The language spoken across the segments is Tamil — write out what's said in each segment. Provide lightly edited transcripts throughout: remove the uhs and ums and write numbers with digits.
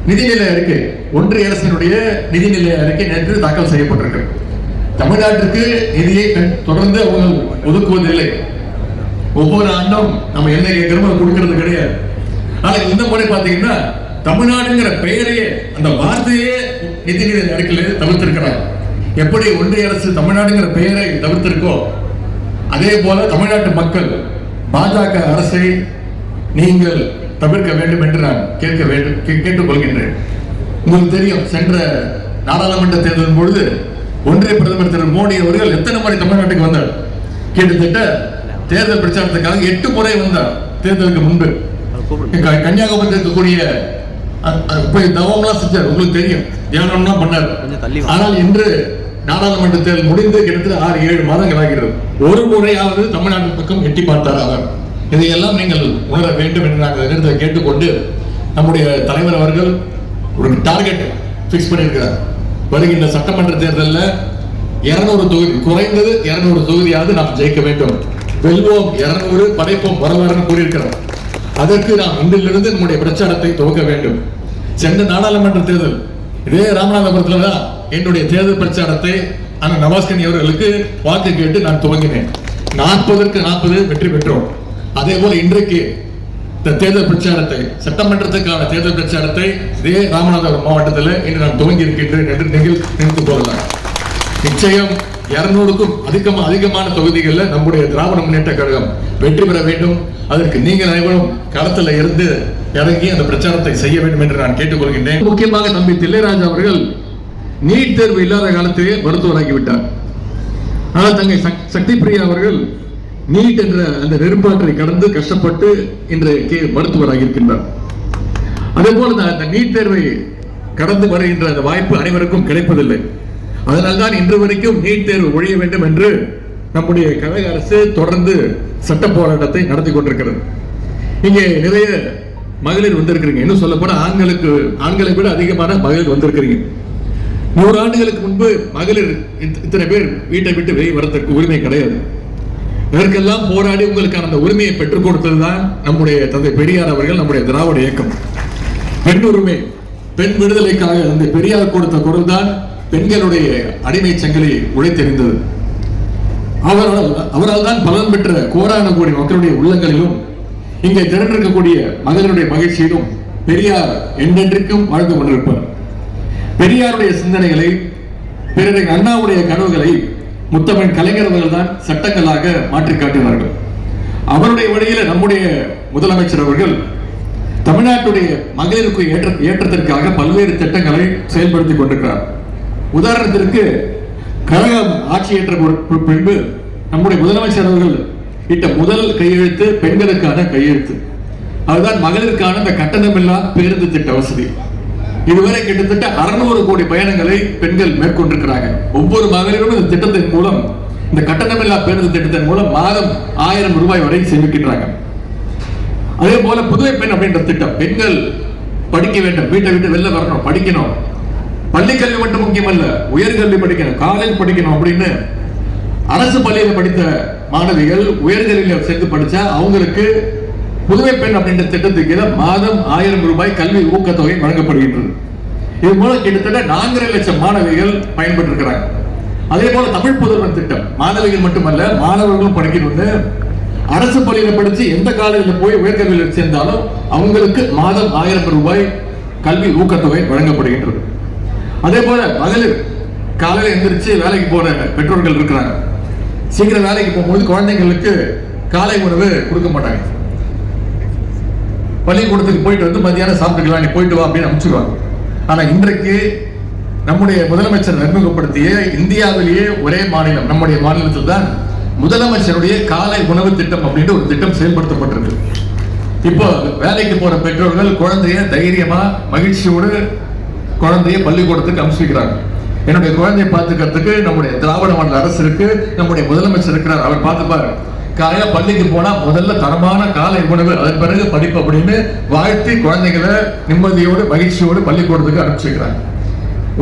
நிதிநிலை அறிக்கை, ஒன்றிய அரசினுடைய நிதிநிலை அறிக்கை நேற்று தாக்கல் செய்யப்பட்டிருக்கு. தமிழ்நாட்டிற்கு நிதியை தொடர்ந்து அவங்க ஒதுக்குவதில்லை. ஒவ்வொரு ஆண்டும் நம்ம என்ன கேட்கிறோமோ கொடுக்கிறது கிடையாது. ஆனா இந்த முறை பாத்தீங்கன்னா தமிழ்நாடுங்கிற பெயரையே, அந்த வார்த்தையே நிதிநிலை அறிக்கையில் தவிர்த்திருக்கிறாங்க. எப்படி ஒன்றிய அரசு தமிழ்நாடுங்கிற பெயரை தவிர்த்திருக்கோ அதே போல தமிழ்நாட்டு மக்கள் பாஜக அரசை நீங்கள் தவிர்க்க வேண்டும் என்று நான் கேட்டுக்கொள்கின்றேன். உங்களுக்கு தெரியும், சென்ற நாடாளுமன்ற தேர்தலின் பொழுது ஒன்றிய பிரதமர் திரு மோடி அவர்கள் எத்தனை முறை தமிழ்நாட்டுக்கு வந்தார்? கிட்டத்தட்ட தேர்தல் பிரச்சாரத்துக்காக 8 முறை வந்தார். தேர்தலுக்கு முன்பு கன்னியாகுமரி இருக்கக்கூடிய தவம்லாம் செஞ்சார், உங்களுக்கு தெரியும், தியானம்லாம் பண்ணார். ஆனால் இன்று நாடாளுமன்ற தேர்தல் முடிந்து கிட்டத்தட்ட 6-7 மாதங்கள் ஆகிறது. ஒரு முறையாவது தமிழ்நாட்டு பக்கம் எட்டி பார்த்தார் அவர். இதையெல்லாம் நீங்கள் உணர வேண்டும் என்று நாங்கள் கேட்டுக்கொண்டு, நம்முடைய தலைவர் அவர்கள் ஒரு டார்கெட் பிக்ஸ் பண்ணியிருக்கிறார். வருகின்ற சட்டமன்ற தேர்தலில் 200 தொகுதி, குறைந்தது 200 தொகுதியாவது நாம் ஜெயிக்க வேண்டும். வெல்வோம் 200, படைப்போம் வரலாறுன்னு கூறியிருக்கிறார். அதற்கு நாம் இன்றிலிருந்து நம்முடைய பிரச்சாரத்தை துவக்க வேண்டும். சென்ற நாடாளுமன்ற தேர்தல் இதே ராமநாதபுரத்துல தான் என்னுடைய தேர்தல் பிரச்சாரத்தை அண்ணன் நவாஸ்கனி அவர்களுக்கு வாக்கு கேட்டு நான் துவங்கினேன். 40க்கு 40 வெற்றி பெற்றோம். அதே போல இன்றைக்கு இந்த தேர்தல் பிரச்சாரத்தை, சட்டமன்றத்துக்கான தேர்தல் பிரச்சாரத்தை இதே ராமநாதபுரம் மாவட்டத்தில் இன்று நான் துவங்கி இருக்கின்றேன் என்று நீங்கள் நினைத்து போகலாம். நிச்சயம் 200க்கும் அதிகமான தொகுதிகளில் நம்முடைய திராவிட முன்னேற்ற கழகம் வெற்றி பெற வேண்டும். அதற்கு நீங்கள் அனைவரும் களத்தில் இருந்து இறங்கி அந்த பிரச்சாரத்தை செய்ய வேண்டும் என்று நான் கேட்டுக்கொள்கின்றேன். முக்கியமாக தம்பி தில்லைராஜா அவர்கள் நீட் தேர்வு இல்லாத காலத்திலே மருத்துவராகிவிட்டார். ஆனால் தங்கை சக்தி பிரியா அவர்கள் நீட் என்ற அந்த நெருப்பாற்றை கடந்து கஷ்டப்பட்டு இன்றைக்கு மருத்துவராகி இருக்கின்றார். அதே போல அந்த நீட் தேர்வை கடந்து வருகின்ற அந்த வாய்ப்பு அனைவருக்கும் கிடைப்பதில்லை. அதனால்தான் இன்று வரைக்கும் நீட் தேர்வு ஒழிய வேண்டும் என்று நம்முடைய கழக அரசு தொடர்ந்து சட்ட போராட்டத்தை நடத்தி கொண்டிருக்கிறது. இங்கே நிறைய மகளிர் வந்திருக்கிறீங்க. இன்னும் சொல்ல போனா ஆண்களை விட அதிகமான மகளிர் வந்திருக்கிறீங்க. 100 ஆண்டுகளுக்கு முன்பு மகளிர் இத்தனை பேர் வீட்டை விட்டு வெளியே வரதற்கு உரிமை கிடையாது. இதற்கெல்லாம் போராடி உங்களுக்கான அந்த உரிமையை பெற்றுக் கொடுத்ததுதான் நம்முடைய தந்தை பெரியார் அவர்கள், நம்முடைய திராவிட இயக்கம். பெண் உரிமை, பெண் விடுதலைக்காக அந்த பெரியார் கொடுத்த குரல் தான் பெண்களுடைய அடிமை சங்கிலி உழைத்தெறிந்தது. அவரால் தான் பலன் பெற்ற கோடான கோடி மக்களுடைய உள்ளங்களிலும் இங்கே திரண்டிருக்கக்கூடிய மகளிருடைய மகிழ்ச்சியிலும் பெரியார் என்றென்றைக்கும் வாழ்ந்து கொண்டிருப்பார். பெரியாருடைய சிந்தனைகளை, பிறகு அண்ணாவுடைய கனவுகளை முத்தமிழ் கலைஞர் அவர்கள் தான் சட்டங்களாக மாற்றி காட்டினார்கள். அவருடைய வழியில நம்முடைய முதலமைச்சர் அவர்கள் தமிழ்நாட்டுடைய மகளிருக்கு ஏற்றத்திற்காக பல்வேறு திட்டங்களை செயல்படுத்திக் கொண்டிருக்கிறார். உதாரணத்திற்கு கழகம் ஆட்சியேற்ற பின்பு நம்முடைய முதலமைச்சர் அவர்கள் இட்ட முதல் கையெழுத்து பெண்களுக்கான கையெழுத்து. அதுதான் மகளிருக்கான இந்த கட்டணமில்லா பேருந்து திட்ட வசதி. இதுவரை கிட்டத்தட்ட 600 கோடி பயணங்களை பெண்கள் மேற்கொண்டிருக்கிறாங்க. ஒவ்வொரு மகளிரும் இந்த திட்டத்தின் மூலம், இந்த கட்டணமில்லா பேருந்து திட்டத்தின் மூலம் மாதம் 1000 ரூபாய் வரை சேமிக்கின்றாங்க. அதே போல புதுவை பெண் அப்படின்ற திட்டம், பெண்கள் படிக்க வேண்டும், வீட்டை விட்டு வெளில வரணும், படிக்கணும், பள்ளிக்கல்வி மட்டும் முக்கியமல்ல, உயர்கல்வி படிக்கணும், காலேஜ் படிக்கணும் அப்படின்னு அரசு பள்ளியில படித்த மாணவிகள் உயர்கல்வியில் சேர்ந்து படிச்சா அவங்களுக்கு புதுவை பெண் அப்படின்ற திட்டத்துக்கு மாதம் 1000 ரூபாய் கல்வி ஊக்கத்தொகை வழங்கப்படுகின்றது. இது மூலம் கிட்டத்தட்ட 4.5 லட்சம் மாணவிகள் பயன்பெற்று இருக்கிறாங்க. அதே போல தமிழ் புதல்வன் திட்டம், மாணவிகள் மட்டுமல்ல மாணவர்களும் படிக்கணும்னு அரசு பள்ளியில படிச்சு எந்த காலேஜில் போய் உயர்கல்வியில் சேர்ந்தாலும் அவங்களுக்கு மாதம் 1000 ரூபாய் கல்வி ஊக்கத்தொகை வழங்கப்படுகின்றது. அதே போல மகளிர் காலையில் எந்திரிச்சு வேலைக்கு போற பெற்றோர்கள் இருக்கிறாங்க. சீக்கிரம் வேலைக்கு போகும்போது குழந்தைங்களுக்கு காலை உணவு கொடுக்க மாட்டாங்க. பள்ளிக்கூடத்துக்கு போயிட்டு வந்து மத்தியானம் சாப்பிட்டுக்கலாம், நீ போயிட்டு வா அப்படின்னு அனுப்பிச்சுடுவாங்க. ஆனா இன்றைக்கு நம்முடைய முதலமைச்சர் அறிமுகப்படுத்திய இந்தியாவிலேயே ஒரே மாநிலம், நம்முடைய மாநிலத்தில் தான் முதலமைச்சருடைய காலை உணவு திட்டம் அப்படின்ற ஒரு திட்டம் செயல்படுத்தப்பட்டிருக்கு. இப்போ வேலைக்கு போற பெற்றோர்கள் குழந்தைய தைரியமா மகிழ்ச்சியோடு குழந்தைய பள்ளிக்கூடத்துக்கு அனுப்பிச்சுக்கிறாங்க. என்னுடைய குழந்தையை பார்த்துக்கிறதுக்கு நம்முடைய திராவிட மாநில அரசு இருக்கு, நம்முடைய முதலமைச்சர் இருக்கிறார், அவர் பார்த்துப்பாரு. காலையில பள்ளிக்கு போனா முதல்ல தரமான காலை உணவு, அதன் பிறகு படிப்பு அப்படின்னு வாழ்த்தி குழந்தைகளை நிம்மதியோடு மகிழ்ச்சியோடு பள்ளிக்கூடத்துக்கு அனுப்பிச்சுக்கிறாங்க.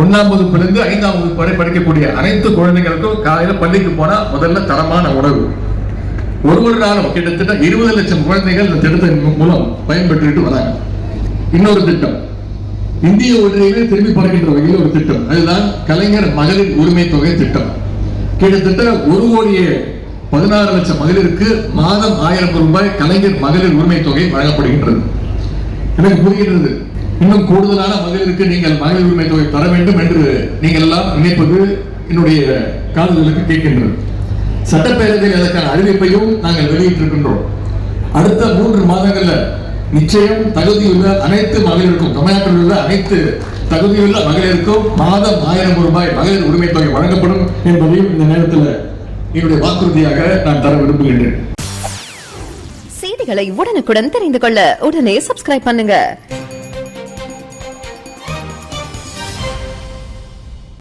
1ஆம் வகுப்பிலிருந்து 5ஆம் வகுப்பு வரை படிக்கக்கூடிய அனைத்து குழந்தைகளுக்கும் காலையில பள்ளிக்கு போனா முதல்ல தரமான உணவு. ஒரு நாளும் கிட்டத்தட்ட 20 லட்சம் குழந்தைகள் இந்த திட்டத்தின் மூலம் பயன்பெற்றுட்டு வராங்க. இன்னொரு திட்டம், இந்திய ஒன்றியமே திரும்பி பார்க்கின்ற வகையில் ஒரு திட்டம், அதுதான் கலைஞர் மகளிர் உரிமை தொகை திட்டம். கிட்டத்தட்ட 1,16,00,000 மகளிருக்கு மாதம் 1000 ரூபாய் கலைஞர் மகளிர் உரிமை தொகை வழங்கப்படுகின்றது. எனக்கு புரிகிறது, இன்னும் கூடுதலான மகளிருக்கு நீங்கள் மகளிர் உரிமை தொகை தர வேண்டும் என்று நீங்கள் எல்லாம் நினைப்பது என்னுடைய காதுகளுக்கு கேட்கின்றது. சட்டப்பேரவையில் அதற்கான அறிவிப்பையும் நாங்கள் வெளியிட்டிருக்கின்றோம். அடுத்த 3 மாதங்கள்ல நிச்சயம் தகுதியுள்ள அனைத்து மகளிருக்கும், தமிழ்நாட்டில் உள்ள அனைத்து தகுதியுள்ள மகளிருக்கும் மாதம் 1000 ரூபாய் மகளிர் உரிமை தொகை வழங்கப்படும் என்பதையும் இந்த நேரத்தில் என்னுடைய வாக்குறுதியாக நான் தர விரும்புகின்றேன். செய்திகளை உடனுக்குடன் தெரிந்து கொள்ள உடனே சப்ஸ்கிரைப் பண்ணுங்க.